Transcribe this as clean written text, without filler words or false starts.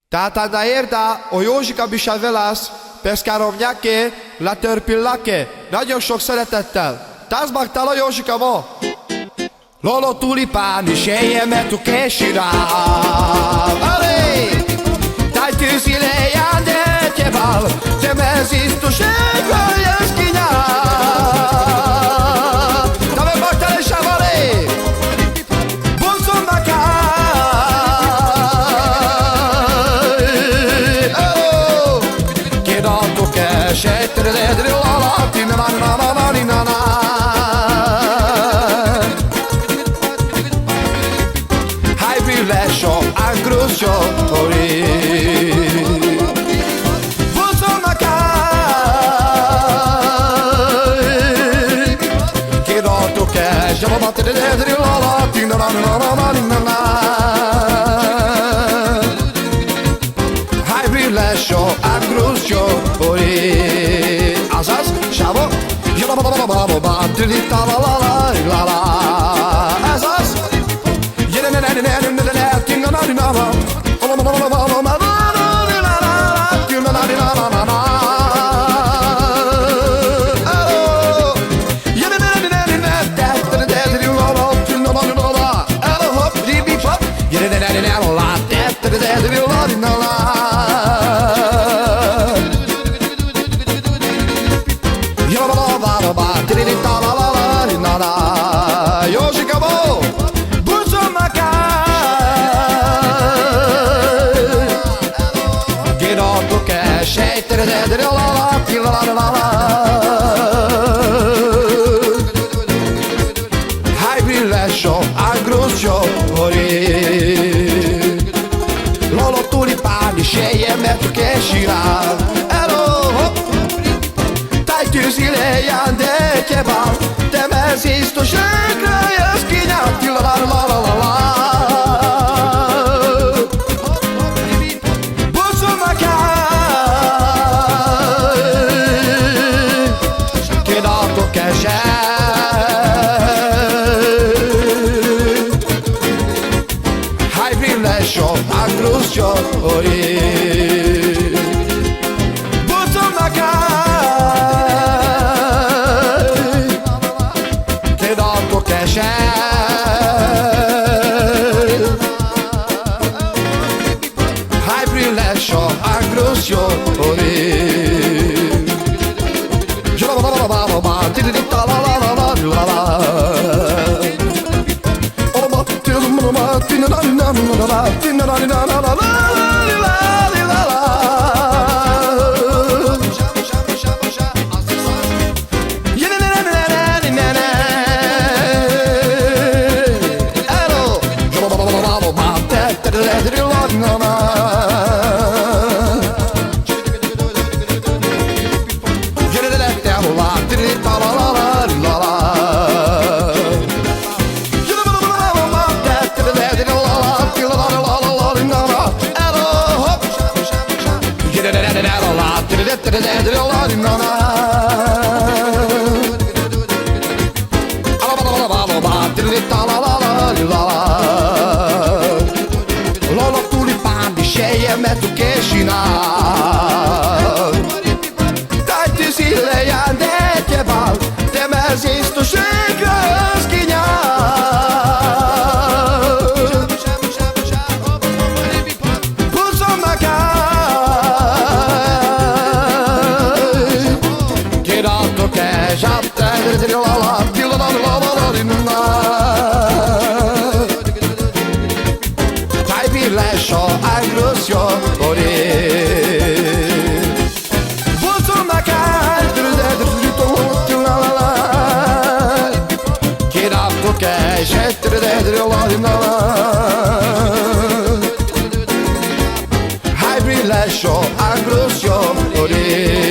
Tata da érda, a Józsika Bisavelász, Peszkárovnyáké, Letörpilláké, nagyon sok szeretettel. Tázbaktál a Józsika ma? Lolo tulipáni, sejjeme tu kesirá. Alé! Taj tu zilejan de tebal, te mezistu šegla jaskinja. Tave baktale šavale, bunzum bakaj. Oh! Kidan tu kesetre de lala, tinanananananana. Lascio angruccio ori Vuzona kai Che noto che Giamo battere dentro la latina la Hai lascio angruccio ori Asas Shavo Giamo battere la la Asas Hai lascio angruccio ori Lolo tulipani sejjeme tu kesirá. Elo taj tu zilejan de tebal, te mezistu šegla jaskinja. Lascio angruccio ori Buzona kai Che noto che c'è Hai lascio angruccio ori Lolo tulipani sejjeme tu kesirá. Taj tu zilejan de tebal, te mezistu šegla jaskinja. Buzona kai Che noto che giatte la Lascio angruccio ori Buzona kai Che noto che scettere dentro la Hai lascio angruccio ori